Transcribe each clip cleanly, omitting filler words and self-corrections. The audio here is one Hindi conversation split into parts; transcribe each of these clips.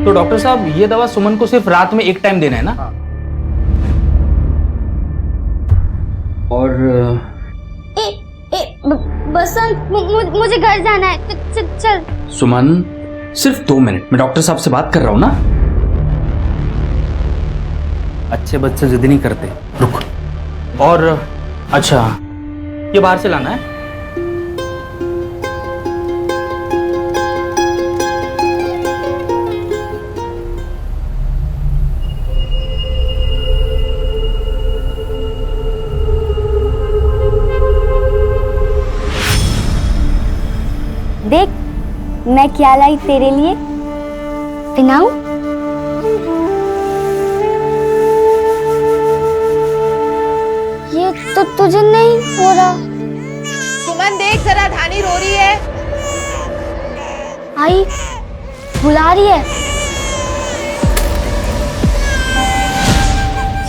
तो डॉक्टर साहब ये दवा सुमन को सिर्फ रात में एक टाइम देना है ना? हाँ। और बसंत मुझे घर जाना है। चल। सुमन सिर्फ 2 मिनट, मैं डॉक्टर साहब से बात कर रहा हूँ ना। अच्छे बच्चे जिद नहीं करते, रुक। और अच्छा, ये बाहर से लाना है? देख मैं क्या लाई तेरे लिए, पिनाऊं? ये तो तुझे नहीं हो रहा। सुमन देख जरा, धानी रो रही है। आई बुला रही है।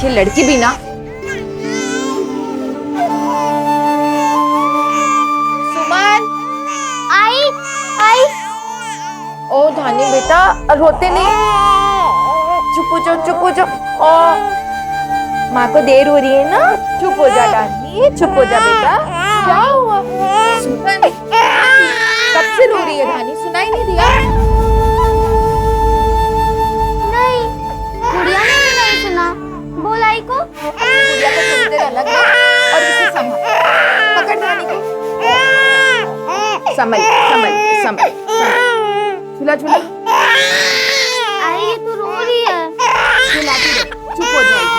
ये लड़की भी ना। सुमन आई ओ धानी बेटा, रोते नहीं, चुप हो जाओ। ओ माँ को देर हो रही है ना, चुप हो जा धानी, चुप हो जा बेटा। क्या हुआ सुमन? कब से रो रही है धानी, सुनाई नहीं दिया? नहीं, गुड़िया ने भी नहीं सुना। बोल आई को। अपनी गुड़िया को थोड़ी देर अलग रख और इसे संभाल। पकड़ धानी को, संभल। झूला। आई ये तो रो रही है। झुलाती रहो, चुप हो जाएगी।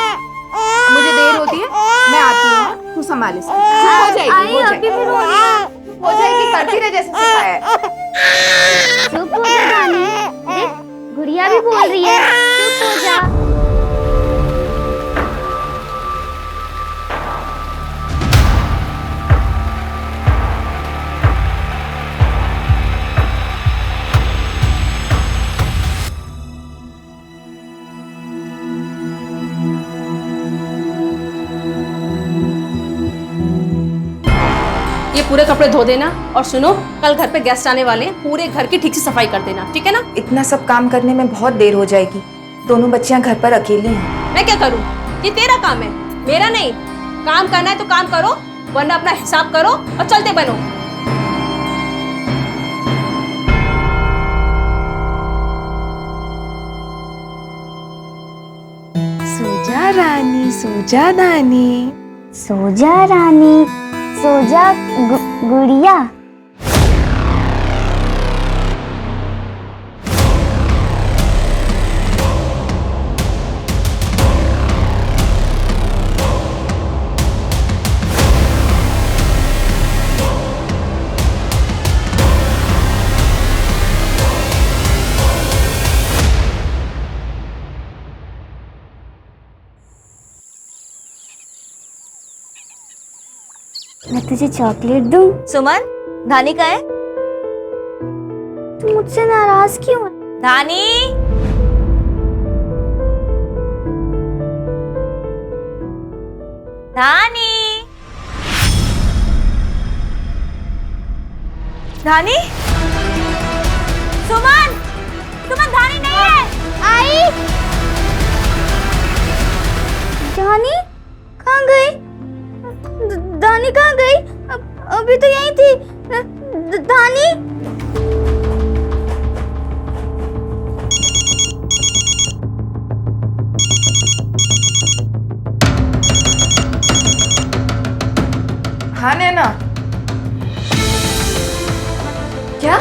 मुझे देर होती है, मैं आती हूँ, तू संभाल इसे। चुप हो जाएगी, आई अभी भी रो रही है। हो जाएगी, करती रहे जैसे सिखाया है। चुप हो जा रानी। देख गुड़िया भी बोल रही है, चुप हो जा। ये पूरे कपड़े धो देना और सुनो, कल घर पे गेस्ट आने वाले हैं, पूरे घर की ठीक से सफाई कर देना, ठीक है ना? इतना सब काम करने में बहुत देर हो जाएगी। दोनों बच्चियां घर पर अकेली हैं। मैं क्या करूं? ये तेरा काम है, मेरा नहीं। काम करना है तो काम करो, वरना अपना हिसाब करो और चलते बनो। सोजा रानी, सोजा धानी। सो जा रानी, सो जा गुड़िया। मैं तुझे चॉकलेट दूं? सुमन, धानी कहाँ है? तू मुझसे नाराज क्यों है? धानी, धानी, धानी, सुमन, सुमन धानी नहीं है। आई धानी कहाँ गई? धानी कहाँ गई? अभी तो यहीं थी। धानी हाँ नैना, क्या?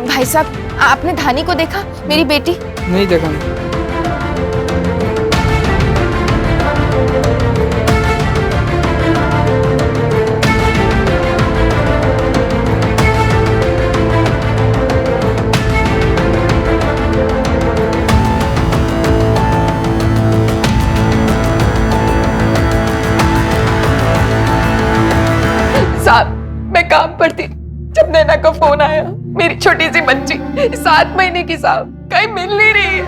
भाई साहब, आपने धानी को देखा? मेरी बेटी? नहीं देखा। साहब, मैं काम पर थी जब नैना का फोन आया। मेरी छोटी सी बच्ची 7 महीने की साहब कहीं मिल नहीं रही है,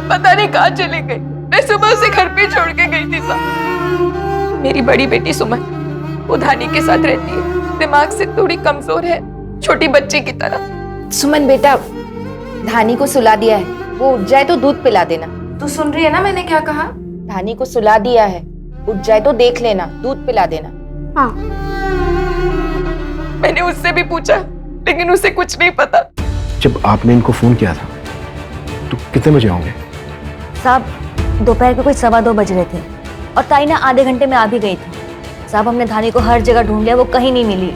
पता नहीं कहाँ चली गई। मैं सुबह उसे घर पे छोड़ के गई थी साहब। मेरी बड़ी बेटी सुमन वो धानी के साथ रहती है, दिमाग से थोड़ी कमजोर है, छोटी बच्ची की तरह। सुमन बेटा, धानी को सुला दिया है, वो उठ जाए तो दूध पिला देना। तू सुन रही है ना मैंने क्या कहा? धानी को सुला दिया है, उठ जाए तो देख लेना, दूध पिला देना। हाँ। मैंने उससे भी पूछा, लेकिन उसे कुछ नहीं पता। जब आपने इनको फोन किया था तो कितने बजे होंगे? साहब दोपहर के कोई 2:15 बज रहे थे और ताई ना आधे घंटे में आ भी गई थी। साहब हमने धानी को हर जगह ढूंढ लिया, वो कहीं नहीं मिली।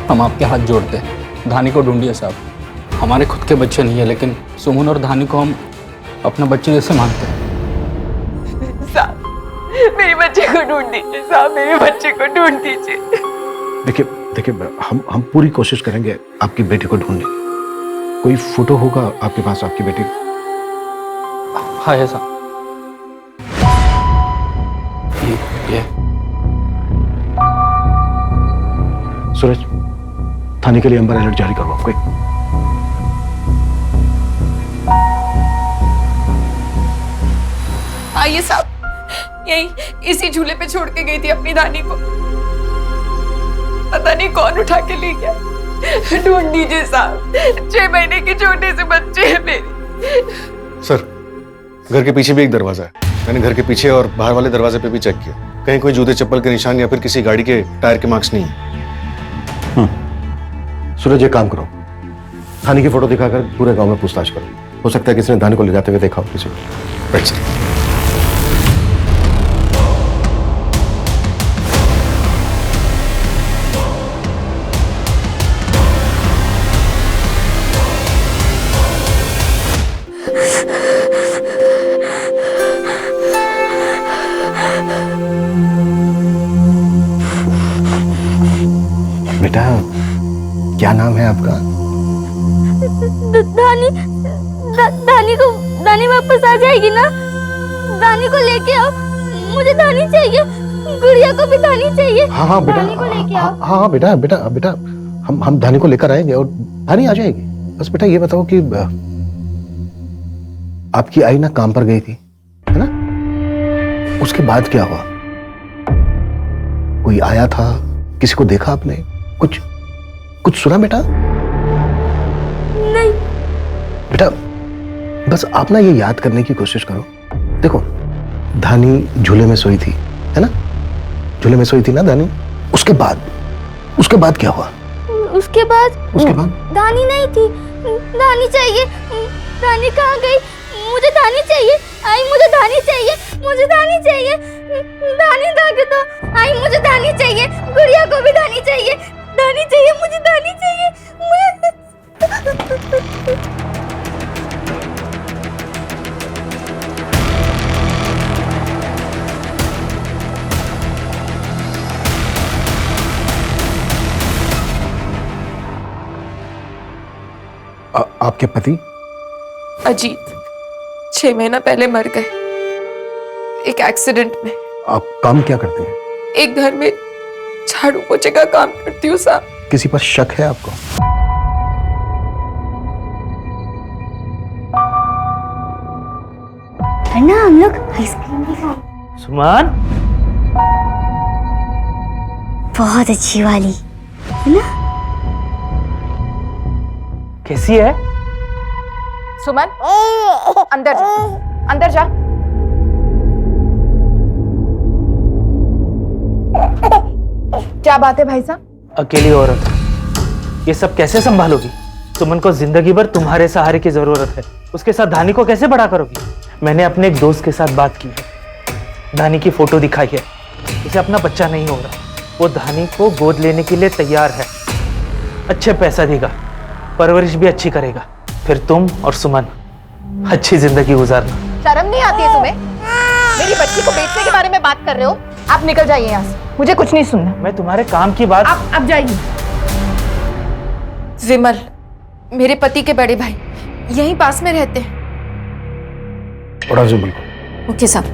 हम आपके हाथ जोड़ते हैं, धानी को ढूंढिए साहब। हमारे खुद के बच्चे नहीं है, लेकिन सुमन और धानी को हम अपने बच्चे जैसे मानते हैं। साहब मेरे बच्चे को ढूंढ दीजिए, साहब मेरे बच्चे को ढूंढ दीजिए। देखिए हम पूरी कोशिश करेंगे आपकी बेटी को ढूंढने की। कोई फोटो होगा आपके पास आपकी बेटी का? हाँ है साहब, ये सूरज, थाने के लिए एम्बर अलर्ट जारी करो कोई। आइए साहब, यही इसी झूले पे छोड़ के गई थी अपनी धानी को। पता नहीं कौन उठा के ले गया। ढूंढ दीजिए साहब, 6 महीने की छोटी सी बच्ची है मेरी। सर, घर के पीछे भी एक दरवाजा है। मैंने घर के पीछे और बाहर वाले दरवाजे पे भी चेक किया, कहीं कोई जूते चप्पल के निशान या फिर किसी गाड़ी के टायर के मार्क्स नहीं है। सूरज एक काम करो, थाने की फोटो दिखाकर पूरे गांव में पूछताछ करो। हो सकता है किसी ने धानी को ले जाते हुए देखा हो किसी को। Right sir. बेटा क्या नाम है आपका? दानी वापस आ जाएगी ना? दानी को लेके आओ, मुझे दानी चाहिए। गुड़िया को भी दानी चाहिए। हाँ बेटा, दानी को लेके आओ। हाँ बेटा हम धानी को लेकर आएंगे और धानी आ जाएगी। बस बेटा ये बताओ कि आपकी आई ना काम पर गई थी, है ना? उसके बाद क्या हुआ? कोई आया था, किसी को देखा आपने? कुछ सुना बेटा? नहीं बेटा बस आप ना ये याद करने की कोशिश करो। देखो धानी झूले में सोई थी, है ना? झूले में सोई थी ना धानी? उसके बाद क्या हुआ? उसके बाद दानी नहीं थी। दानी चाहिए। दानी कहाँ गई? मुझे दानी चाहिए। आई मुझे दानी चाहिए। मुझे दानी चाहिए। दानी लाके दो। आई मुझे दानी चाहिए। गुड़िया को भी दानी चाहिए। दानी चाहिए, मुझे दानी चाहिए। आपके पति? अजीत 6 महीना पहले मर गए, एक एक्सीडेंट में। आप काम क्या करते हैं? एक घर में झाड़ू पोछे का काम करती हूँ साहब। किसी पर शक है आपको? ना हम लोग आइसक्रीम भी खाए। सुमन, बहुत अच्छी वाली है ना? कैसी है? सुमन अंदर जा, अंदर जा। क्या बात है भाई साहब? अकेली औरत, ये सब कैसे संभालोगी? सुमन को जिंदगी भर तुम्हारे सहारे की जरूरत है। उसके साथ धानी को कैसे बड़ा करोगी? मैंने अपने एक दोस्त के साथ बात की है, धानी की फोटो दिखाई है। उसे अपना बच्चा नहीं हो रहा, वो धानी को गोद लेने के लिए तैयार है। अच्छे पैसा देगा, परवरिश भी अच्छी करेगा, फिर तुम और सुमन अच्छी जिंदगी गुजारना। शर्म नहीं आती है तुम्हें? मेरी बच्ची को बेचने के बारे में बात कर रहे हो? आप निकल जाइए यहाँ से, मुझे कुछ नहीं सुनना। मैं तुम्हारे काम की बात। आप जाइए। विमल मेरे पति के बड़े भाई यहीं पास में रहते हैं। बिल्कुल। ओके साहब।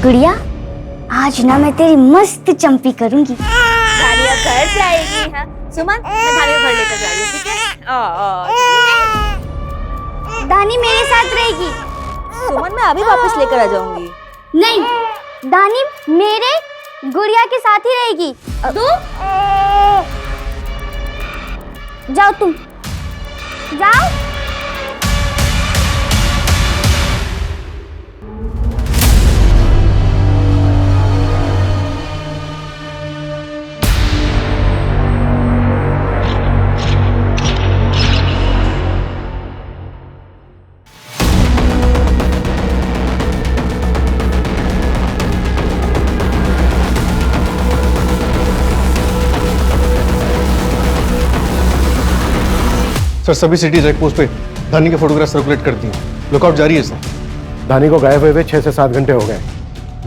गुड़िया, आज ना मैं तेरी मस्त चंपी करूंगी। धानिया घर जाएगी। हाँ सुमन, मैं धानिया घर लेकर जा रही हूँ, ठीक है? दानी मेरे साथ रहेगी। सुमन मैं अभी वापस लेकर आ जाऊंगी। नहीं, दानी मेरे गुड़िया के साथ ही रहेगी। जाओ तुम, जाओ। सर सभी सिटी चेक पोस्ट पे धानी के फोटोग्राफ सर्कुलेट करती हैं। लुकआउट जारी है सर। धानी को गायब हुए 6 से 7 घंटे हो गए।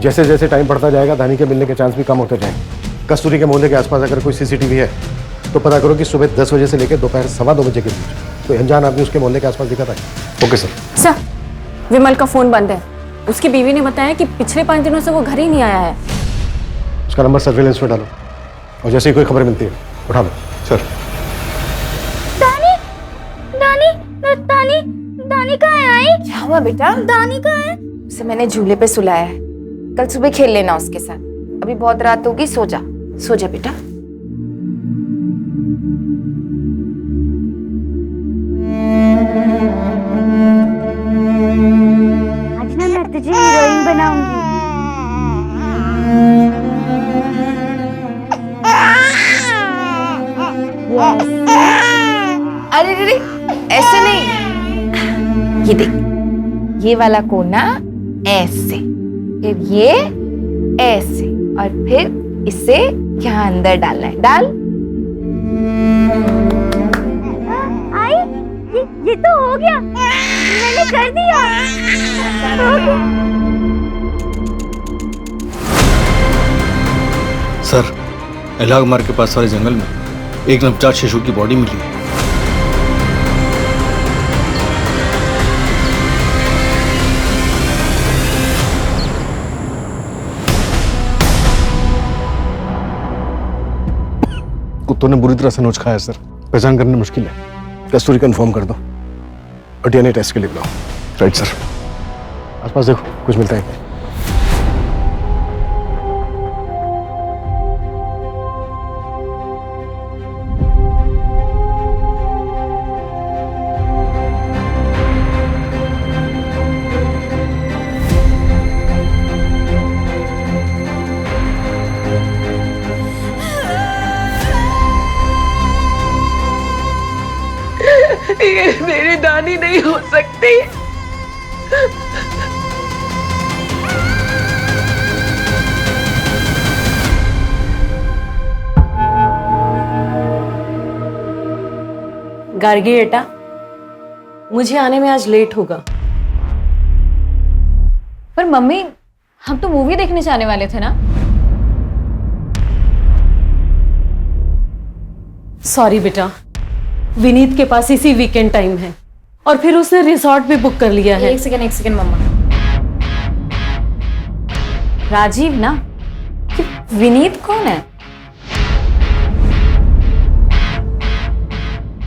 जैसे जैसे टाइम बढ़ता जाएगा धानी के मिलने के चांस भी कम होते जाएंगे। कस्तूरी के मोहल्ले के आसपास अगर कोई सीसीटीवी है तो पता करो कि सुबह 10 बजे से लेकर दोपहर 2:15 बजे के बीच कोई अनजान आदमी उसके मोहल्ले के आसपास दिखा था। Okay sir. सर, विमल का फोन बंद है। उसकी बीवी ने बताया कि पिछले 5 दिनों से वो घर ही नहीं आया है। उसका नंबर सर्विलेंस में डालो और जैसे ही कोई खबर मिलती है उठा लो। सर। दानी कहाँ है? आई क्या हुआ बेटा? दानी कहाँ है? उसे मैंने झूले पे सुलाया है। कल सुबह खेल लेना उसके साथ। अभी बहुत रात होगी, सो जा, सो जा बेटा। आज ना मैं तुझे हीरोइन बनाऊंगी। अरे अरे ऐसे नहीं, ये देख, ये वाला कोना ऐसे, फिर ये ऐसे, और फिर इसे यहाँ अंदर डालना है। डाल। आई ये तो हो गया, मैंने कर दिया। हो गया। सर, इलाग मार्ग के पास वाले जंगल में एक नवजात शिशु की बॉडी मिली है। कुत्तों ने बुरी तरह से नोच खाया सर। पहचान करना मुश्किल है। कस्तूरी कंफर्म कर दो और डीएनए टेस्ट के लिए बुलाओ। Right sir. आसपास देखो कुछ मिलता है। ये मेरी दानी नहीं हो सकती। गार्गी बेटा, मुझे आने में आज लेट होगा। पर मम्मी हम तो मूवी देखने जाने वाले थे ना। सॉरी बेटा, विनीत के पास इसी वीकेंड टाइम है और फिर उसने रिसॉर्ट भी बुक कर लिया है। एक सेकंड मम्मा। राजीव ना? विनीत कौन है?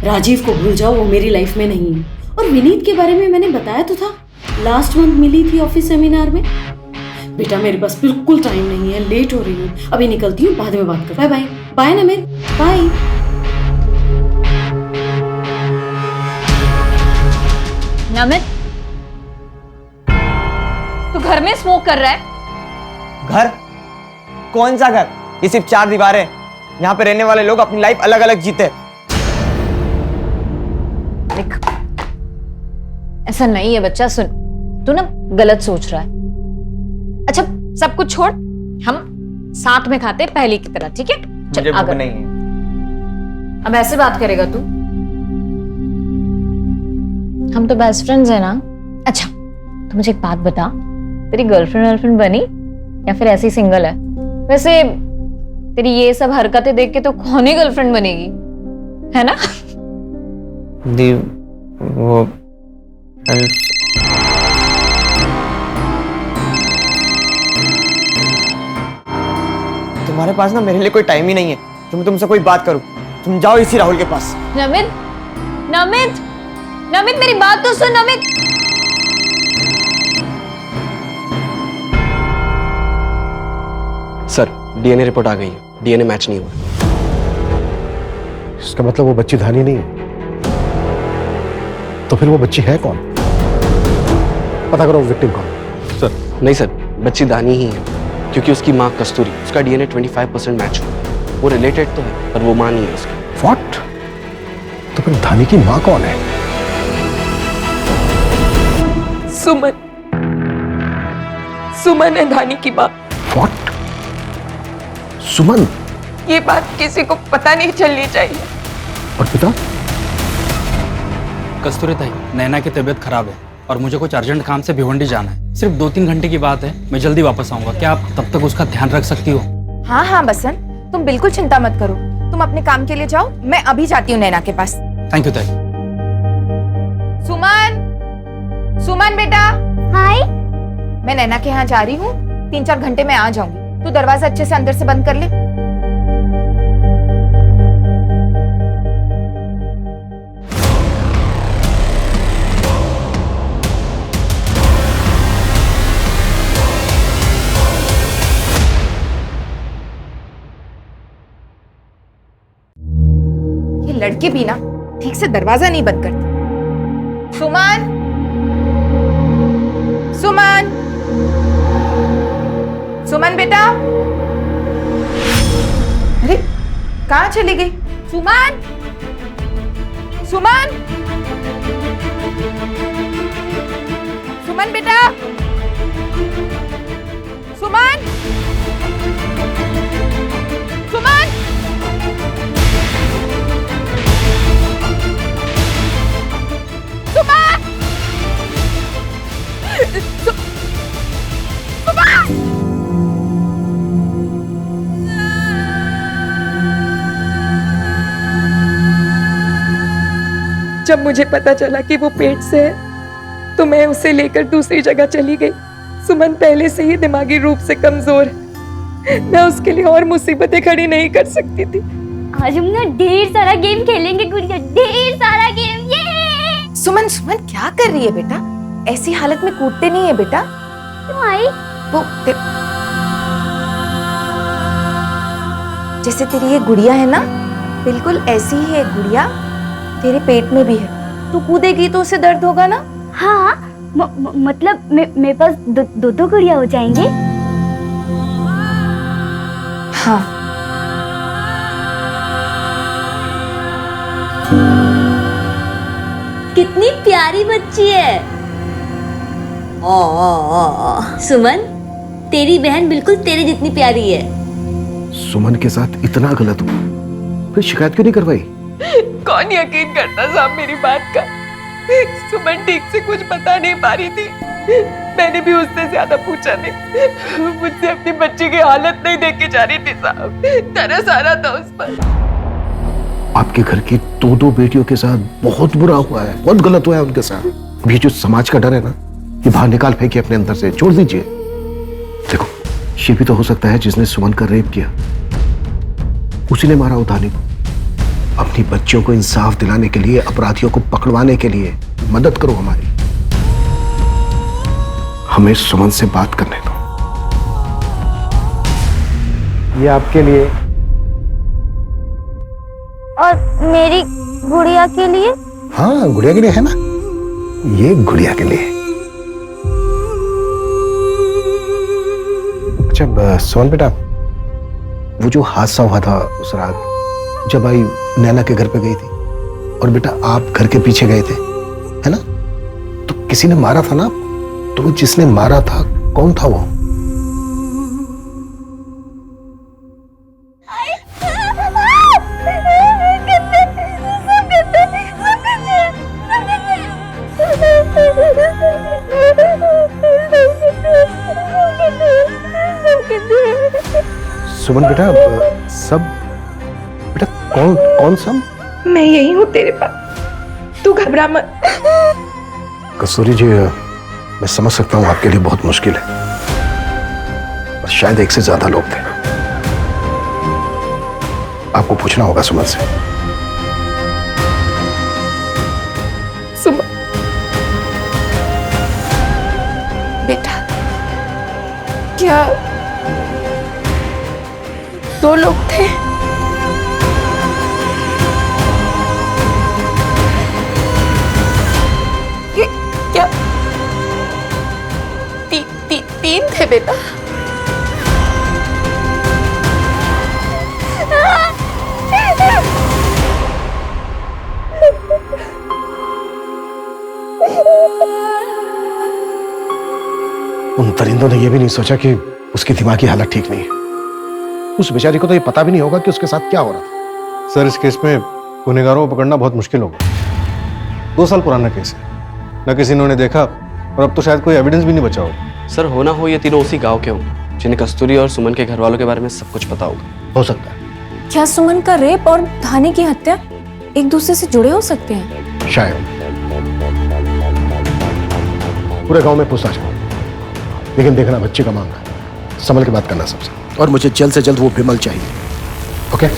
राजीव को भूल जाओ, वो मेरी लाइफ में नहीं है। और विनीत के बारे में मैंने बताया तो था, लास्ट मंथ मिली थी ऑफिस सेमिनार में। बेटा मेरे पास बिल्कुल टाइम नहीं है, लेट हो रही हूँ, अभी निकलती हूँ, बाद में बात कर। Bye bye. Bye Namit, bye. Namit, तू घर में स्मोक कर रहा है? घर? कौन सा घर? ये सिर्फ 4 दीवारें हैं। यहाँ पे रहने वाले लोग अपनी लाइफ अलग अलग जीते। देख, ऐसा नहीं है बच्चा, सुन, तू ना गलत सोच रहा है। अच्छा सब कुछ छोड़, हम साथ में खाते पहले की तरह, ठीक है? मुझे भूख नहीं है। अब ऐसे बात करेगा तू? हम तो बेस्ट फ्रेंड्स हैं ना। अच्छा तो मुझे एक बात बता, तेरी गर्लफ्रेंड बनी या फिर ऐसी सिंगल है? वैसे तेरी ये सब हरकतें देख के तो कौन ही गर्लफ्रेंड बनेगी, है ना? दी वो तुम्हारे पास ना मेरे लिए कोई टाइम ही नहीं है कि मैं तुमसे कोई बात करूं। तुम जाओ इसी राहुल के पास। नमित, नमित, नमित मेरी बात तो सुन। नमित, डीएनए रिपोर्ट आ गई है, डीएनए मैच नहीं हुआ। इसका मतलब वो बच्ची धानी नहीं है। तो फिर वो बच्ची है कौन? पता करो विक्टिम कौन। सर नहीं सर, बच्ची दानी ही है, क्योंकि उसकी माँ कस्तूरी, उसका डीएनए 25% मैच हुआ। वो रिलेटेड तो है पर वो माँ नहीं है उसकी। व्हाट? तो फिर धानी की माँ कौन है? सुमन। सुमन है धानी की माँ। व्हाट? सुमन? ये बात किसी को पता नहीं चलनी चाहिए। और पिता? कस्तूरी ताई, नैना की तबीयत खराब है और मुझे कुछ अर्जेंट काम से भिवंडी जाना है। सिर्फ 2-3 घंटे की बात है, मैं जल्दी वापस आऊंगा। क्या आप तब तक उसका ध्यान रख सकती हो? हाँ हाँ बसंत, तुम बिल्कुल चिंता मत करो, तुम अपने काम के लिए जाओ, मैं अभी जाती हूँ नैना के पास। थैंक यू ताई। सुमन, सुमन बेटा। हाय। मैं नैना के यहाँ जा रही हूँ, 3-4 घंटे में आ जाऊंगी। तू दरवाजा अच्छे से अंदर से बंद कर ले। ये लड़के भी ना ठीक से दरवाजा नहीं बंद करते। सुमन, सुमन, सुमन बेटा। अरे कहाँ चली गई? सुमन, सुमन, सुमन बेटा, सुमन, सुमन, सुमन, जब मुझे पता चला कि वो पेट से है तो मैं उसे लेकर दूसरी जगह चली गई। सुमन पहले से ही दिमागी रूप से कमजोर है, मैं उसके लिए और मुसीबतें खड़ी नहीं कर सकती थी। आज हम ना ढेर सारा गेम खेलेंगे गुड़िया, ढेर सारा गेम। ये सुमन, सुमन क्या कर रही है बेटा? ऐसी हालत में कूदते नहीं है बेटा। क्यों आई? वो जैसे तेरी ये गुड़िया है ना, बिल्कुल ऐसी ही है गुड़िया, तेरे पेट में भी है। तू कूदेगी तो उसे दर्द होगा ना? हाँ, मतलब मेरे पास दो गुड़िया हो जाएंगे। हाँ। कितनी प्यारी बच्ची है। सुमन, तेरी बहन बिल्कुल तेरे जितनी प्यारी है। सुमन के साथ इतना गलत हुआ, फिर शिकायत क्यों नहीं करवाई? कौन यकीन करता साहब मेरी बात का? सुमन ठीक से कुछ बता नहीं पा रही थी, मैंने भी उससे ज्यादा पूछा नहीं। मुझसे अपनी बच्ची की हालत नहीं देखी जा रही थी साहब, तरस आ रहा था उस पर। आपके घर की 2 बेटियों के साथ बहुत बुरा हुआ है, बहुत गलत हुआ है उनके साथ। ये जो समाज का डर है ना, ये बाहर निकाल फेंकिए अपने अंदर से, छोड़ दीजिए। देखो, ये भी तो हो सकता है जिसने सुमन का रेप किया उसी ने मारा उधानी को। अपनी बच्चियों को इंसाफ दिलाने के लिए, अपराधियों को पकड़वाने के लिए मदद करो हमारी। हमें सुमन से बात करने दो। ये आपके लिए। और मेरी गुड़िया के लिए? हाँ, गुड़िया के लिए है ना, ये गुड़िया के लिए। अच्छा सुमन बेटा, वो जो हादसा हुआ था उस रात जब आई नैना के घर पे गई थी और बेटा आप घर के पीछे गए थे, है ना? तो किसी ने मारा था ना? तो वो जिसने मारा था कौन था वो? सुमन बेटा, सब बेटा कौन सब? मैं यही हूँ तेरे पास, तू घबरा मत। कस्तूरी जी, मैं समझ सकता हूँ आपके लिए बहुत मुश्किल है, और शायद एक से ज्यादा लोग थे। आपको पूछना होगा सुमन से। सुमन बेटा, 2 लोग थे। क्या 3 थे बेटा? उन परिंदों ने यह भी नहीं सोचा कि उसकी दिमागी हालत ठीक नहीं है। उस बेचारी को तो ये पता भी नहीं होगा कि उसके साथ क्या हो रहा था। सर इस केस में गुनहगारों को पकड़ना बहुत मुश्किल होगा। 2 साल पुराना केस है, न किसी ने उन्हें देखा और अब तो शायद कोई एविडेंस भी नहीं बचा होगा। सर होना हो ये तीनों उसी गांव के होंगे जिन्हें कस्तूरी और सुमन के घर वालों के बारे में सब कुछ पता होगा। हो सकता है। क्या सुमन का रेप और धानी की हत्या एक दूसरे से जुड़े हो सकते हैं? शायद। पूरे गांव में पूछताछ करो, लेकिन देखना बच्चे का मामला है, संभल के बात करना सबसे। और मुझे जल्द से जल्द वो विमल चाहिए। ओके?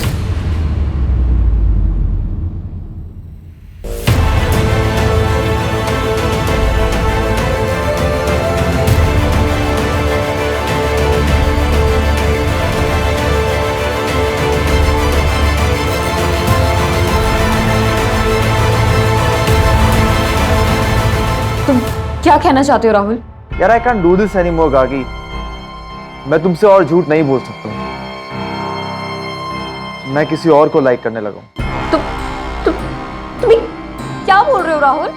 तुम क्या कहना चाहते हो राहुल? यार I can do this any more गागी। मैं तुमसे और झूठ नहीं बोल सकता। मैं किसी और को लाइक करने लगा हूं। तुम क्या बोल रहे हो राहुल?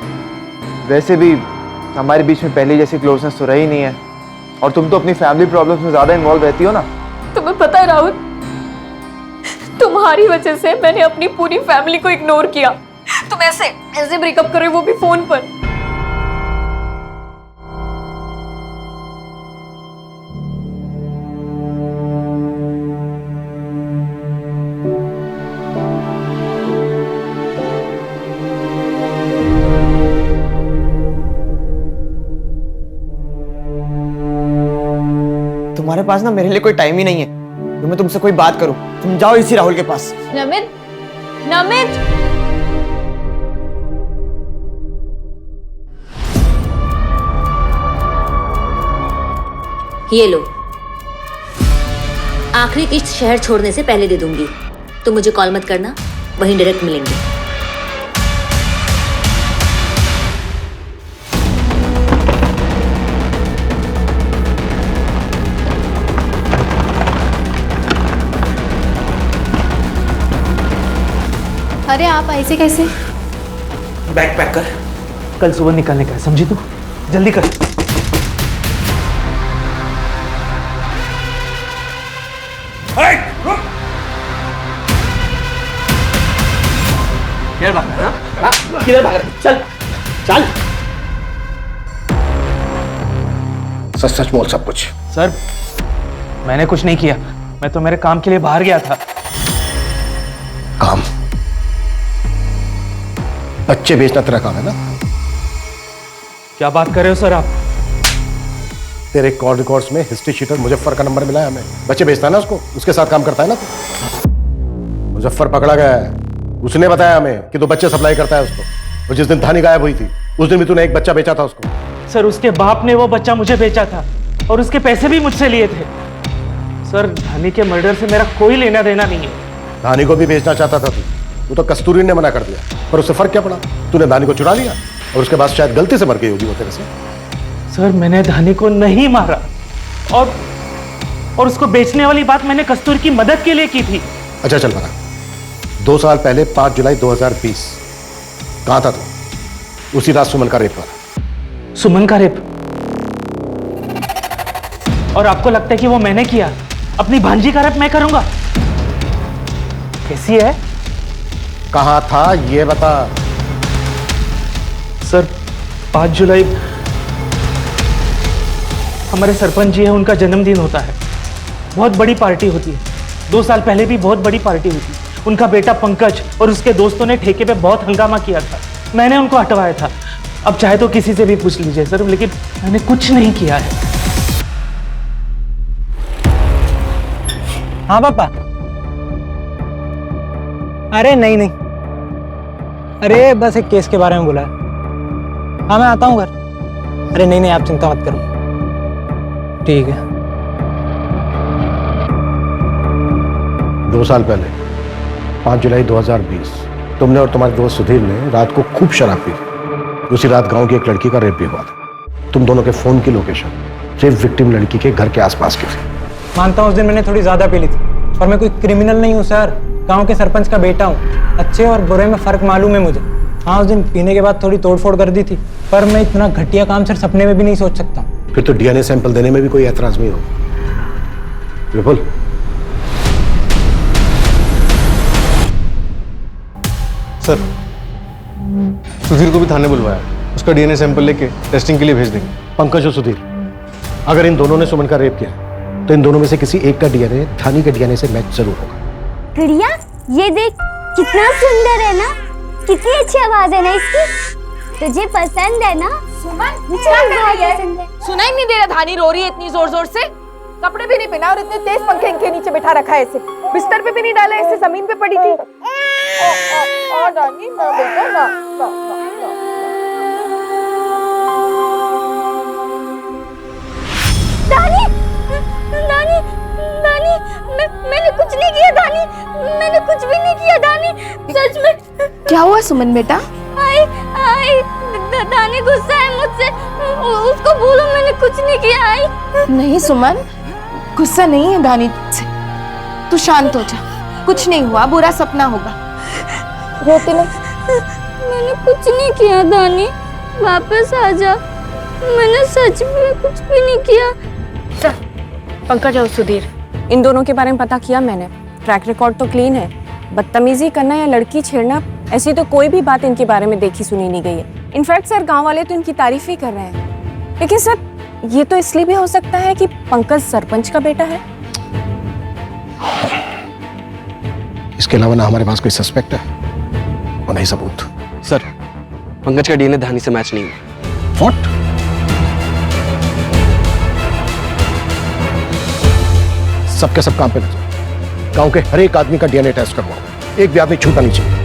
वैसे भी हमारे बीच में पहले जैसी क्लोजनेस तो रही नहीं है, और तुम तो अपनी फैमिली प्रॉब्लम्स में ज्यादा इन्वॉल्व रहती हो ना। तुम्हें पता है राहुल, तुम्हारी वजह से मैंने अपनी पूरी फैमिली को इग्नोर किया। तुम ऐसे ब्रेकअप कर रहे हो, वो भी फोन पर। तुम्हारे पास ना मेरे लिए कोई टाइम ही नहीं है तो मैं तुमसे कोई बात करूं। तुम जाओ इसी राहुल के पास। नमित, नमित, ये लो, आखिरी किस्त शहर छोड़ने से पहले दे दूंगी। तो मुझे कॉल मत करना, वहीं डायरेक्ट मिलेंगे। अरे आप ऐसे कैसे? बैग पैक कर, कल सुबह निकलने का है, समझी तू? जल्दी कर। किधर भाग रहा है? किधर भाग रहा है? चल चल। सच सच बोल सब कुछ। सर मैंने कुछ नहीं किया, मैं तो मेरे काम के लिए बाहर गया था। काम? बच्चे बेचना तेरा काम है ना? क्या बात कर रहे हो सर आप? तेरे कॉल रिकॉर्ड्स में हिस्ट्री शीटर मुजफ्फर का नंबर मिला है हमें। बच्चे बेचता है ना उसको, उसके साथ काम करता है ना तू? मुजफ्फर पकड़ा गया है, उसने बताया हमें कि तू बच्चे सप्लाई करता है उसको। और जिस दिन धानी गायब हुई थी उस दिन भी तूने एक बच्चा बेचा था उसको। सर उसके बाप ने वो बच्चा मुझे बेचा था और उसके पैसे भी मुझसे लिए थे। सर धानी के मर्डर से मेरा कोई लेना देना नहीं है। धानी को भी बेचना चाहता था तू तो कस्तूरी ने मना कर दिया, पर उससे फर्क क्या पड़ा? तूने धानी को चुरा लिया और उसके बाद शायद गलती से मर गई होगी वो तेरे से। सर मैंने धानी को नहीं मारा, और उसको बेचने वाली बात मैंने कस्तूरी की मदद के लिए की थी। अच्छा चल बता, 2 साल पहले 5 जुलाई 2020 कहां था तू? उसी रात सुमन का रेप हुआ। सुमन का रेप? और आपको लगता है कि वो मैंने किया? अपनी भांजी का रेप मैं करूंगा? कैसी है? कहां था ये बता। सर 5 जुलाई हमारे सरपंच जी है, उनका जन्मदिन होता है। बहुत बड़ी पार्टी होती है। 2 साल पहले भी बहुत बड़ी पार्टी हुई थी। उनका बेटा पंकज और उसके दोस्तों ने ठेके पे बहुत हंगामा किया था। मैंने उनको हटवाया था। अब चाहे तो किसी से भी पूछ लीजिए सर, लेकिन मैंने कुछ नहीं किया है। हाँ पापा। अरे नहीं नहीं, अरे बस एक केस के बारे में बोला है। हाँ मैं आता हूँ घर। अरे नहीं नहीं, आप चिंता मत करो। ठीक है। 2 साल पहले 5 जुलाई 2020 तुमने और तुम्हारे दोस्त सुधीर ने रात को खूब शराब पी थी। उसी रात गांव की एक लड़की का रेप भी हुआ था। तुम दोनों के फोन की लोकेशन रेप विक्टिम लड़की के घर के आसपास की थी। मानता हूँ उस दिन मैंने थोड़ी ज्यादा पी ली थी, पर मैं कोई क्रिमिनल नहीं हूँ सर। गांव के सरपंच का बेटा हूँ। अच्छे और बुरे में फर्क मालूम है मुझे। हाँ, उस दिन पीने के बाद थोड़ी तोड़फोड़ कर दी थी, पर मैं इतना घटिया काम सर सपने में भी नहीं सोच सकता। फिर तो डीएनए सैंपल देने में भी कोई ऐतराज नहीं होगा। विपुल, सर सुधीर को भी थाने बुलवाया, उसका डीएनए सैंपल लेके टेस्टिंग के लिए भेज देंगे। पंकज और सुधीर, अगर इन दोनों ने सुमन का रेप किया तो इन दोनों में से किसी एक का डीएनए धानी के डीएनए से मैच जरूर होगा। गुड़िया, ये देख कितना सुंदर है ना, कितनी अच्छी आवाज है ना इसकी। तुझे पसंद है ना? सुमन, मुझे बहुत पसंद है। सुना ही नहीं दे रहा, धानी रो रही है इतनी जोर जोर से। कपड़े भी नहीं पहना और इतने तेज पंखे इनके नीचे बिठा रखा है इसे। बिस्तर पे भी नहीं डाला, इसे जमीन पे पड़ी थी। धानी, ना बेटा, ना, ना, ना, ना। दानी, दानी, दानी, मैंने कुछ नहीं किया दानी, मैंने कुछ भी नहीं किया दानी, सच में। क्या हुआ सुमन बेटा? आई, दानी गुस्सा है मुझसे, उसको बोलो मैंने कुछ नहीं किया। आई नहीं सुमन, गुस्सा नहीं है धानी तुझसे। तू शांत हो जा, कुछ नहीं हुआ, बुरा सपना होगा। रोती नहीं। मैंने कुछ नहीं किया दानी, वापस आ जा। मैंने सच में कुछ भी नहीं किया। पंकज और सुधीर, इन दोनों के बारे में पता किया मैंने। ट्रैक रिकॉर्ड तो क्लीन है। बदतमीजी करना या लड़की छेड़ना, ऐसी तो कोई भी बात इनके बारे में देखी सुनी नहीं गई है। इनफैक्ट सर, गांव वाले तो इनकी तारीफ ही कर रहे हैं। लेकिन सर, ये तो इसलिए भी हो सकता है कि पंकज सरपंच का बेटा है। इसके अलावा ना हमारे पास कोई सस्पेक्ट है और नहीं सबूत। सर, पंकज का डीएनए धानी से मैच नहीं हुआ। व्हाट? सबके सब काम पे लग जाओ। गांव के हर एक आदमी का डीएनए टेस्ट करवाओ, एक भी आदमी छूटा नहीं चाहिए।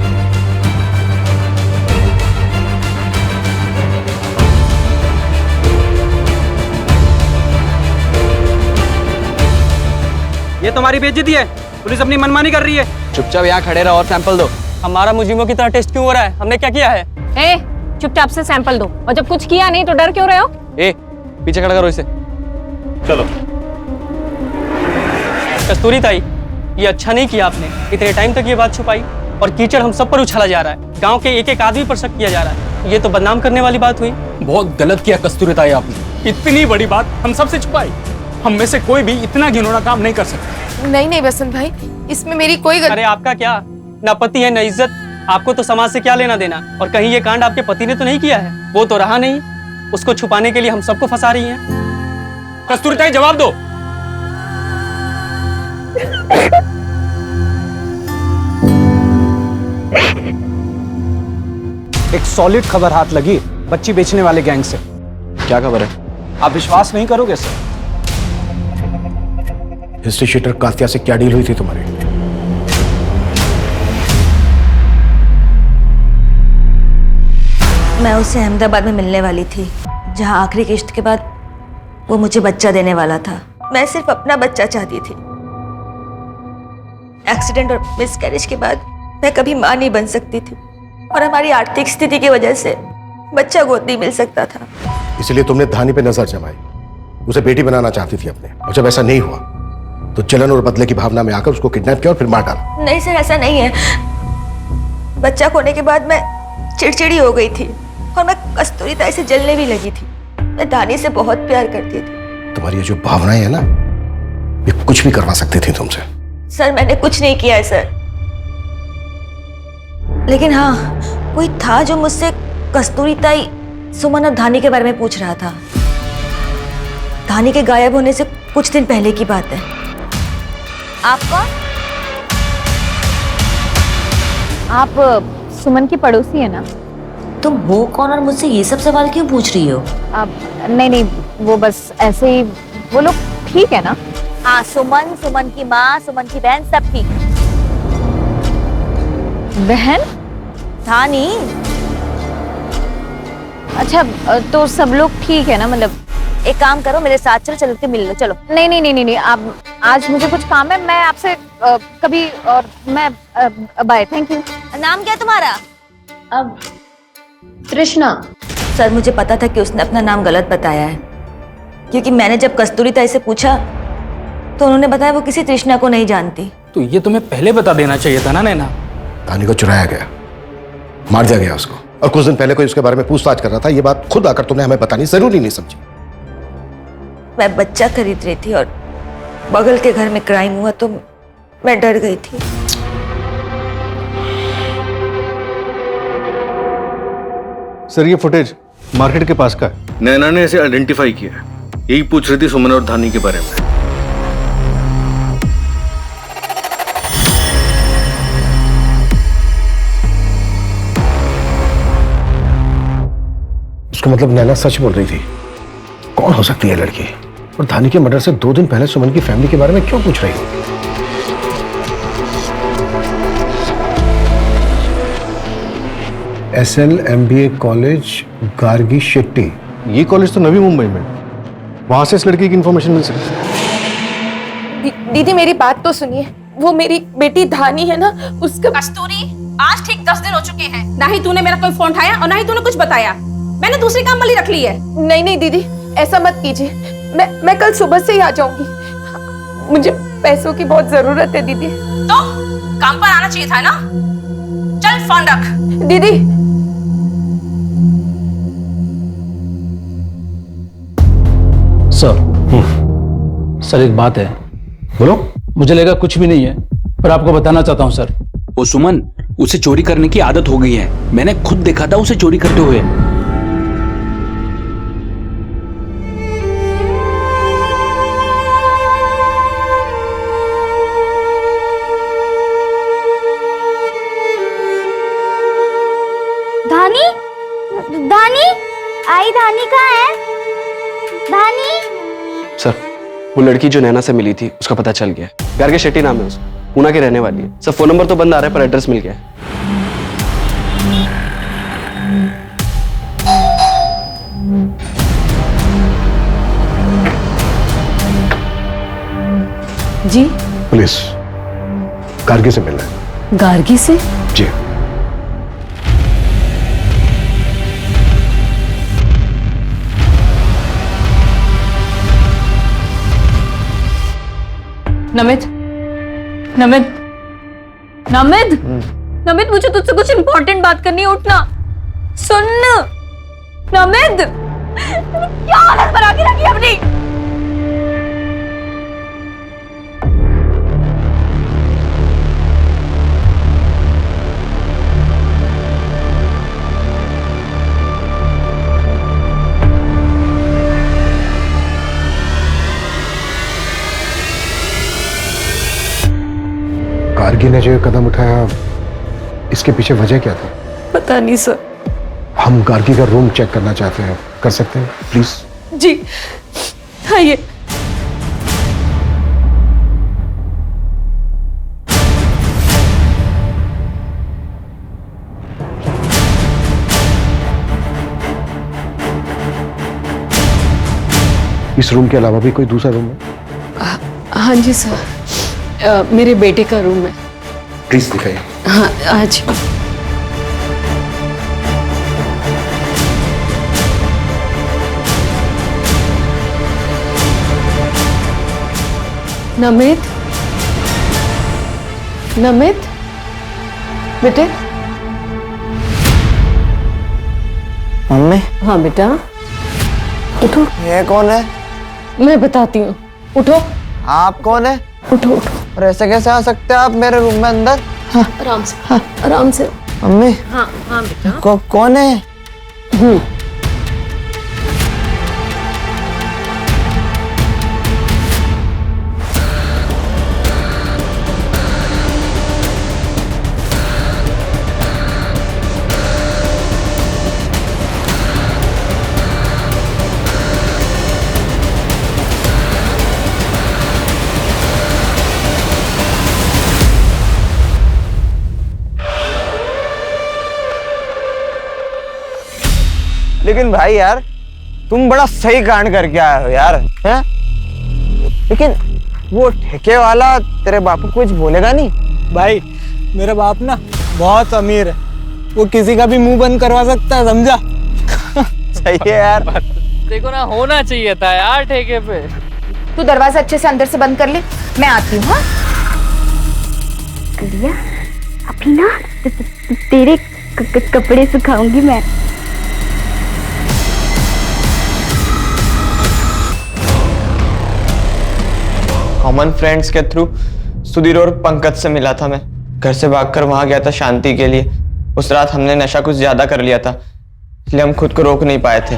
ये तुम्हारी बेइज्जती है। पुलिस अपनी मनमानी कर रही है। चुपचाप यहाँ खड़े रहो और सैंपल दो। हमारा मुजरिमों की तरह टेस्ट क्यों हो रहा है? हमने क्या किया है? ए, चुपचाप से सैंपल दो, और जब कुछ किया नहीं तो डर क्यों रहे हो? ए, पीछे खड़ा करो इसे। चलो। कस्तूरी ताई, ये अच्छा नहीं किया आपने। इतने टाइम तक ये बात छुपाई और कीचड़ हम सब पर उछाला जा रहा है। गांव के एक एक आदमी पर शक किया जा रहा है। ये तो बदनाम करने वाली बात हुई। बहुत गलत किया कस्तूरी ताई आपने। इतनी बड़ी बात हम सबसे छुपाई। हम में से कोई भी इतना घिनौना काम नहीं कर सकता। नहीं बसंत भाई, इसमें मेरी कोई गलती। अरे आपका क्या, ना पति है ना इज्जत, आपको तो समाज से क्या लेना देना। और कहीं ये कांड आपके पति ने तो नहीं किया है? वो तो रहा नहीं, उसको छुपाने के लिए हम सबको फंसा रही हैं। कस्तूरी ताई जवाब दो। एक सॉलिड खबर हाथ लगी बच्ची बेचने वाले गैंग से। क्या खबर है? आप विश्वास नहीं करोगे सर। हिस्ट्री शीटर कातिया से क्या डील हुई थी तुम्हारी? मैं उससे अहमदाबाद में मिलने वाली थी, जहां आखिरी किश्त के बाद वो मुझे बच्चा देने वाला था। मैं सिर्फ अपना बच्चा चाहती थी। एक्सीडेंट और मिसकैरेज के बाद मैं कभी मां नहीं बन सकती थी, और हमारी आर्थिक स्थिति की वजह से बच्चा गोद नहीं मिल सकता था। इसलिए तुमने धानी पे नजर जमाई, उसे बेटी बनाना चाहती थी अपने, और जब ऐसा नहीं हुआ तो जलन और बदले की भावना में आकर उसको किडनैप किया और फिर मार डाला। नहीं सर, ऐसा नहीं है। बच्चा खोने के बाद मैं चिड़चिड़ी हो गई थी और मैं कस्तूरी ताई से जलने भी लगी थी। मैं धानी से बहुत प्यार करती थी। तुम्हारी ये जो भावनाएं है ना, ये कुछ भी करवा सकती थी तुमसे। सर, मैंने कुछ नहीं किया है सर, लेकिन हाँ, कोई था जो मुझसे कस्तूरी ताई, सुमन और धानी के बारे में पूछ रहा था। धानी के गायब होने से कुछ दिन पहले की बात है। आप कौन? आप सुमन की पड़ोसी है ना? तुम हो कौन और मुझसे ये सब सवाल क्यों पूछ रही हो? आप नहीं, वो बस ऐसे ही। वो लोग ठीक है ना? हाँ, सुमन, सुमन की माँ, सुमन की बहन, सब ठीक। बहन? धानी। अच्छा, तो सब लोग ठीक है ना? मतलब एक काम करो, मेरे साथ चलो, चल के मिल लो। चलो। नहीं, आप आज मुझे कुछ काम है, मैं आपसे कभी और मैं बाय, थैंक यू। नाम क्या तुम्हारा? अब तृष्णा। सर मुझे पता था कि उसने अपना नाम गलत बताया है, क्योंकि मैंने जब कस्तूरी ताई से पूछा तो उन्होंने बताया वो किसी तृष्णा को नहीं जानती। तो ये तुम्हें पहले बता देना चाहिए था ना नैना। धानी को चुराया गया, मार दिया गया उसको, और कुछ दिन पहले कोई उसके बारे में पूछताछ कर रहा था। ये बात खुद आकर तुमने हमें बतानी जरूरी नहीं समझी। मैं बच्चा खरीद रही थी और बगल के घर में क्राइम हुआ तो मैं डर गई थी। सर ये फुटेज मार्केट के पास का है। नैना ने इसे आइडेंटिफाई किया है। यही पूछ रही थी सुमन और धानी के बारे में। उसका मतलब नैना सच बोल रही थी। कौन हो सकती है लड़की? और धानी के मर्डर से 2 दिन पहले सुमन की फैमिली के बारे में क्यों पूछ रही हो? SL MBA college Gargi Shetty. ये कॉलेज तो नवी मुंबई में, वहां से इस लड़की की इंफॉर्मेशन मिल सकती है। दीदी मेरी बात तो सुनिए, वो मेरी बेटी धानी है ना, उसका कस्तूरी आज ठीक 10 दिन हो चुके हैं, ना ही तूने मेरा कोई फोन उठाया और ना ही तूने कुछ बताया। मैंने दूसरी काम वाली रख ली है। नहीं नहीं दीदी ऐसा मत कीजिए, मैं कल सुबह से ही आ जाऊंगी। मुझे पैसों की बहुत जरूरत है दीदी। तो काम पर आना चाहिए था ना। चल फोन रख। दीदी सर एक बात है। बोलो। मुझे लगा कुछ भी नहीं है, पर आपको बताना चाहता हूँ सर। वो सुमन, उसे चोरी करने की आदत हो गई है। मैंने खुद देखा था उसे चोरी करते हुए। धानी, धानी, आई धानी कहाँ है? धानी? सर वो लड़की जो नैना से मिली थी उसका पता चल गया है। गार्गी शेट्टी नाम है उसका, पूना की रहने वाली है। सर फोन नंबर तो बंद आ रहा है पर एड्रेस मिल गया है। जी पुलिस गार्गी से मिलना है। गार्गी से? जी। नमित, नमित, नमित, नमित, मुझे तुझसे कुछ इंपॉर्टेंट बात करनी है। उठना, सुन। नमित, क्या हालत बना के रखी अपनी? गार्गी ने जो ये कदम उठाया, इसके पीछे वजह क्या थी? पता नहीं सर। हम गार्गी का रूम चेक करना चाहते हैं, कर सकते हैं प्लीज? जी आइए। इस रूम के अलावा भी कोई दूसरा रूम है? हाँ जी सर, मेरे बेटे का रूम है। प्लीज दिखाइए। हाँ आज। नमित, नमित बेटे। मम्मी। हाँ बेटा, उठो। ये कौन है? मैं बताती हूँ, उठो। आप कौन है? उठो उठो। और ऐसे कैसे आ सकते हैं आप मेरे रूम में अंदर? हाँ आराम से, हाँ आराम से। मम्मी। हाँ हाँ बेटा। कौन है? लेकिन भाई यार, तुम बड़ा सही कांड करके आए हो यार, हैं? लेकिन वो ठेके वाला तेरे बापू कुछ बोलेगा नहीं? भाई मेरा बाप ना बहुत अमीर है, वो किसी का भी मुंह बंद करवा सकता है, समझा? सही है यार। देखो ना, होना चाहिए था यार ठेके पे। तू दरवाजा अच्छे से अंदर से बंद कर ले, मैं आती हूँ। हाँ लिया, अभी ना तेरे कपड़े सुखाऊंगी मैं। कॉमन फ्रेंड्स के थ्रू सुधीर और पंकज से मिला था मैं। घर से भागकर वहां गया था शांति के लिए। उस रात हमने नशा कुछ ज्यादा कर लिया था, इसलिए हम खुद को रोक नहीं पाए थे।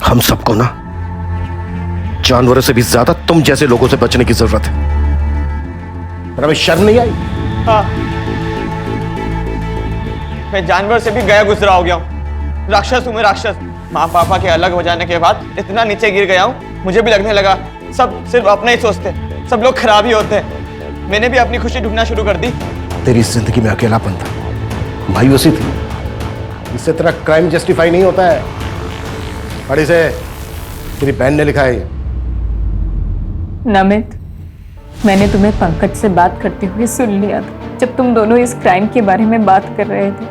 हम सबको ना जानवरों से भी ज्यादा तुम जैसे लोगों से बचने की जरूरत है। पर हमें शर्म नहीं आई? हाँ, मैं जानवर से भी गया गुजरा हो गया हूँ। राक्षस हूँ मैं, राक्षस। माँ पापा के अलग हो जाने के बाद इतना नीचे गिर गया हूँ, मुझे भी लगने लगा सब सिर्फ अपना ही सोचते, सब लोग खराब ही होते हैं। मैंने भी अपनी खुशी ढूंढना शुरू कर दी। तेरी जिंदगी में अकेलापन था, मायूसी थी। इससे तेरा क्राइम जस्टिफाई नहीं होता है। पढ़ी से तेरी बहन ने लिखा है। नमित, मैंने तुम्हें पंकज से बात करते हुए सुन लिया था जब तुम दोनों इस क्राइम के बारे में बात कर रहे थे,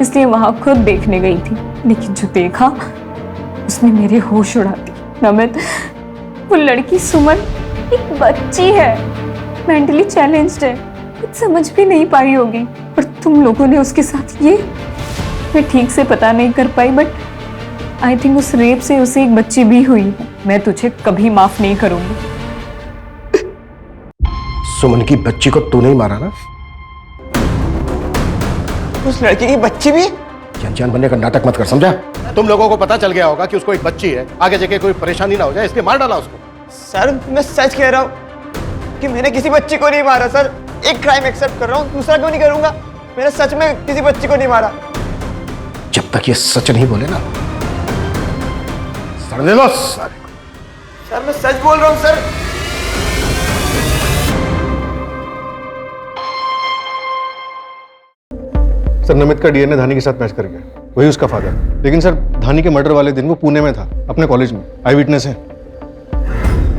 इसलिए वहां खुद देखने गई थी। लेकिन जो देखा उसने मेरे होश उड़ा दी। नमित, वो लड़की सुमन एक बच्ची है, मेंटली चैलेंज्ड है, कुछ समझ भी नहीं पाई होगी। और तुम लोगों ने उसके साथ ये, मैं ठीक से पता नहीं कर पाई, बट आई थिंक उस रेप से उसे एक बच्ची भी हुई है। मैं तुझे कभी माफ नहीं करूंगी। सुमन की बच्ची को तू नहीं मारा ना? उस लड़की की बच्ची भी? अनजान बनने का नाटक मत कर, समझा? तुम लोगों को पता चल गया होगा कि उसको एक बच्ची है, आगे जाके कोई परेशानी ना हो जाए, इसलिए मार डाला उसको। सर मैं सच कह रहा हूँ कि मैंने किसी बच्ची को नहीं मारा सर। एक क्राइम एक्सेप्ट कर रहा हूँ, दूसरा क्यों नहीं करूंगा? मैंने सच में किसी बच्ची को नहीं मारा। जब तक ये सच नहीं बोले ना, सर दे दो सारे को। सर मैं सच बोल रहा हूँ सर। सर नमित का डीएनए धानी के साथ मैच कर गया, वही उसका फादर। लेकिन सर धानी के मर्डर वाले दिन वो पुणे में था, अपने कॉलेज में। आई विटनेस है।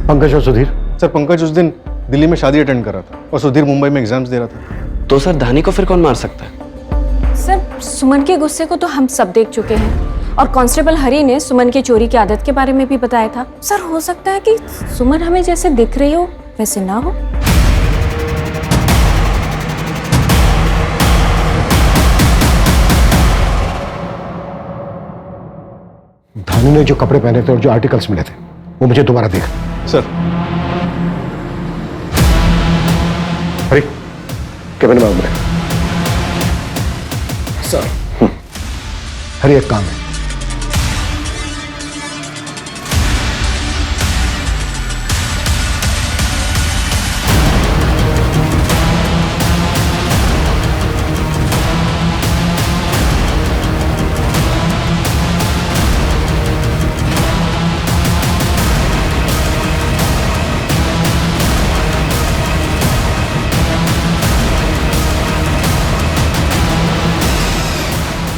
पंकज और सुधीर? सर पंकज उस दिन दिल्ली में शादी अटेंड कर रहा था और सुधीर मुंबई में एग्जाम्स दे रहा था। तो सर धानी को फिर कौन मार सकता है? सर सुमन के गुस्से को तो हम सब देख चुके हैं, और कांस्टेबल हरी ने सुमन की चोरी की आदत के बारे में भी बताया था। सर हो सकता है कि सुमन हमें जैसे दिख रही हो वैसे ना हो। धानी ने जो कपड़े पहने थे और जो आर्टिकल्स मिले थे वो मुझे दोबारा देख। सर अरे केबिन में उतरे। सर हरी एक काम है।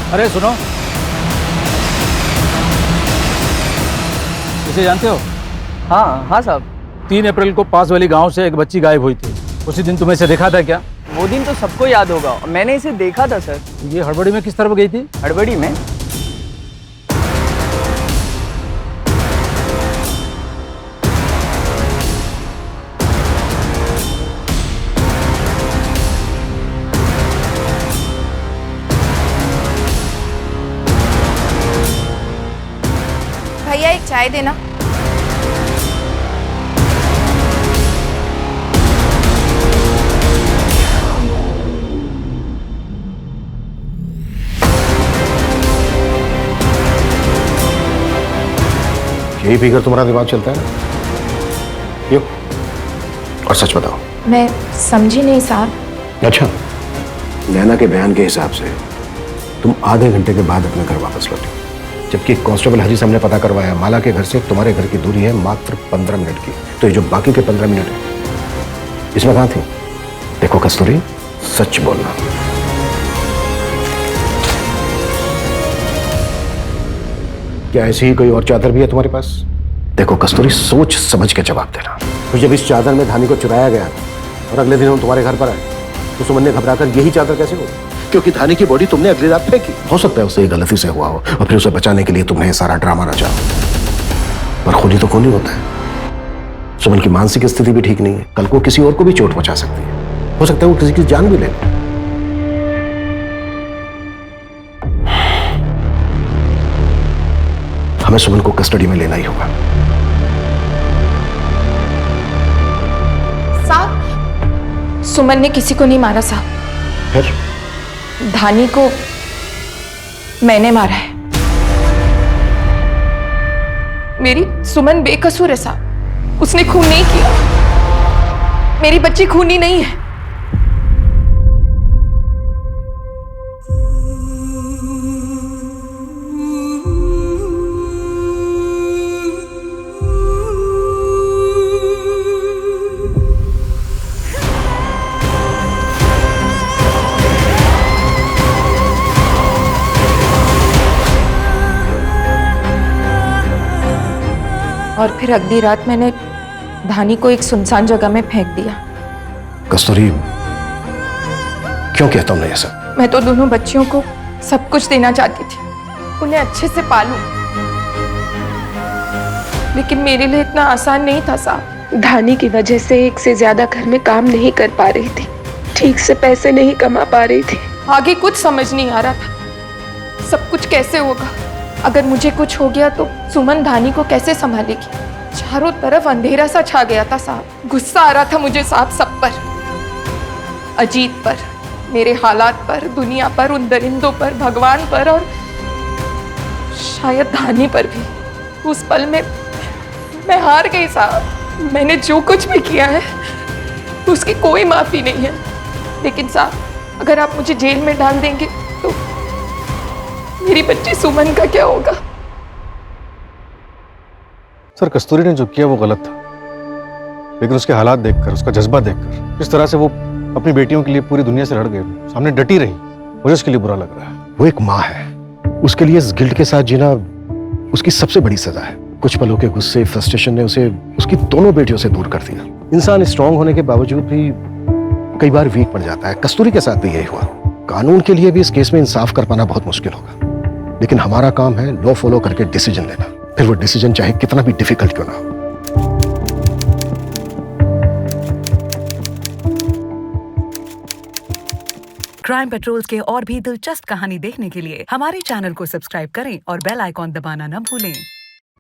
अरे सुनो, इसे जानते हो? हाँ साहब। 3 अप्रैल को पास वाली गांव से एक बच्ची गायब हुई थी। उसी दिन तुम्हें इसे देखा था क्या? वो दिन तो सबको याद होगा, मैंने इसे देखा था सर। ये हड़बड़ी में किस तरफ गई थी? हड़बड़ी में? भैया एक चाय देना। यही पीकर तुम्हारा दिमाग चलता है? यो, और सच बताओ। मैं समझी नहीं साहब। अच्छा, नैना के बयान के हिसाब से तुम आधे घंटे के बाद अपने घर वापस लौटे, जबकि कांस्टेबल हरी से हमने पता करवाया माला के घर से तुम्हारे घर की दूरी है मात्र 15 मिनट की। तो ये जो बाकी के 15 मिनट है इसमें कहाँ थी? देखो कस्तूरी, सच बोलना। क्या ऐसी ही कोई और चादर भी है तुम्हारे पास देखो कस्तूरी, सोच समझ के जवाब देना। तो जब इस चादर में धानी को चुराया गया और अगले दिन हम तुम्हारे घर पर आए तो सुमन ने घबराकर यही चादर कैसे हो? क्योंकि धानी की बॉडी तुमने अगली रात फेंकी। हो सकता है उसे ये गलती से हुआ हो और फिर उसे बचाने के लिए तुमने ये सारा ड्रामा रचा, पर खूनी तो खूनी होता है। सुमन की मानसिक स्थिति भी ठीक नहीं है, कल को किसी और को भी चोट पहुंचा सकती है। हो सकता है वो किसी की जान भी ले। हमें सुमन को कस्टडी में लेना ही होगा। साहब, सुमन ने किसी को नहीं मारा साहब। फिर? धानी को मैंने मारा है। मेरी सुमन बेकसूर है साहब, उसने खून नहीं किया। मेरी बच्ची खूनी नहीं है। और फिर अगली रात मैंने धानी को एक सुनसान जगह में फेंक दिया। कस्तूरी, क्यों किया तुमने ये सब? मैं तो दोनों बच्चियों को सब कुछ देना चाहती थी, उन्हें अच्छे से पालूं, लेकिन मेरे लिए इतना आसान नहीं था साहब। धानी की वजह से एक से ज्यादा घर में काम नहीं कर पा रही थी, ठीक से पैसे नहीं कमा पा रही थी। आगे कुछ समझ नहीं आ रहा था, सब कुछ कैसे होगा। अगर मुझे कुछ हो गया तो सुमन धानी को कैसे संभालेगी। चारों तरफ अंधेरा सा छा गया था साहब। गुस्सा आ रहा था मुझे साहब, सब पर, अजीत पर, मेरे हालात पर, दुनिया पर, उन दरिंदों पर, भगवान पर और शायद धानी पर भी। उस पल में मैं हार गई साहब। मैंने जो कुछ भी किया है उसकी कोई माफी नहीं है। लेकिन साहब, अगर आप मुझे जेल में डाल देंगे तो मेरी बच्ची सुमन का क्या होगा? सर, कस्तूरी ने जो किया वो गलत था, लेकिन उसके हालात देखकर, उसका जज्बा देखकर, जिस तरह से वो अपनी बेटियों के लिए पूरी दुनिया से लड़ गई, सामने डटी रही, मुझे उसके लिए बुरा लग रहा है। वो एक माँ है, उसके लिए इस गिल्ट के साथ जीना उसकी सबसे बड़ी सजा है। कुछ पलों के गुस्से, फ्रस्ट्रेशन ने उसे उसकी दोनों बेटियों से दूर कर दिया। इंसान स्ट्रांग होने के बावजूद भी कई बार वीक पड़ जाता है। कस्तूरी के साथ भी यही हुआ। कानून के लिए भी इस केस में इंसाफ कर पाना बहुत मुश्किल होगा, लेकिन हमारा काम है लॉ फॉलो करके डिसीजन लेना, फिर वो डिसीजन चाहे कितना भी डिफिकल्ट क्यों ना हो। क्राइम पेट्रोल्स के और भी दिलचस्प कहानी देखने के लिए हमारे चैनल को सब्सक्राइब करें और बेल आइकॉन दबाना न भूलें।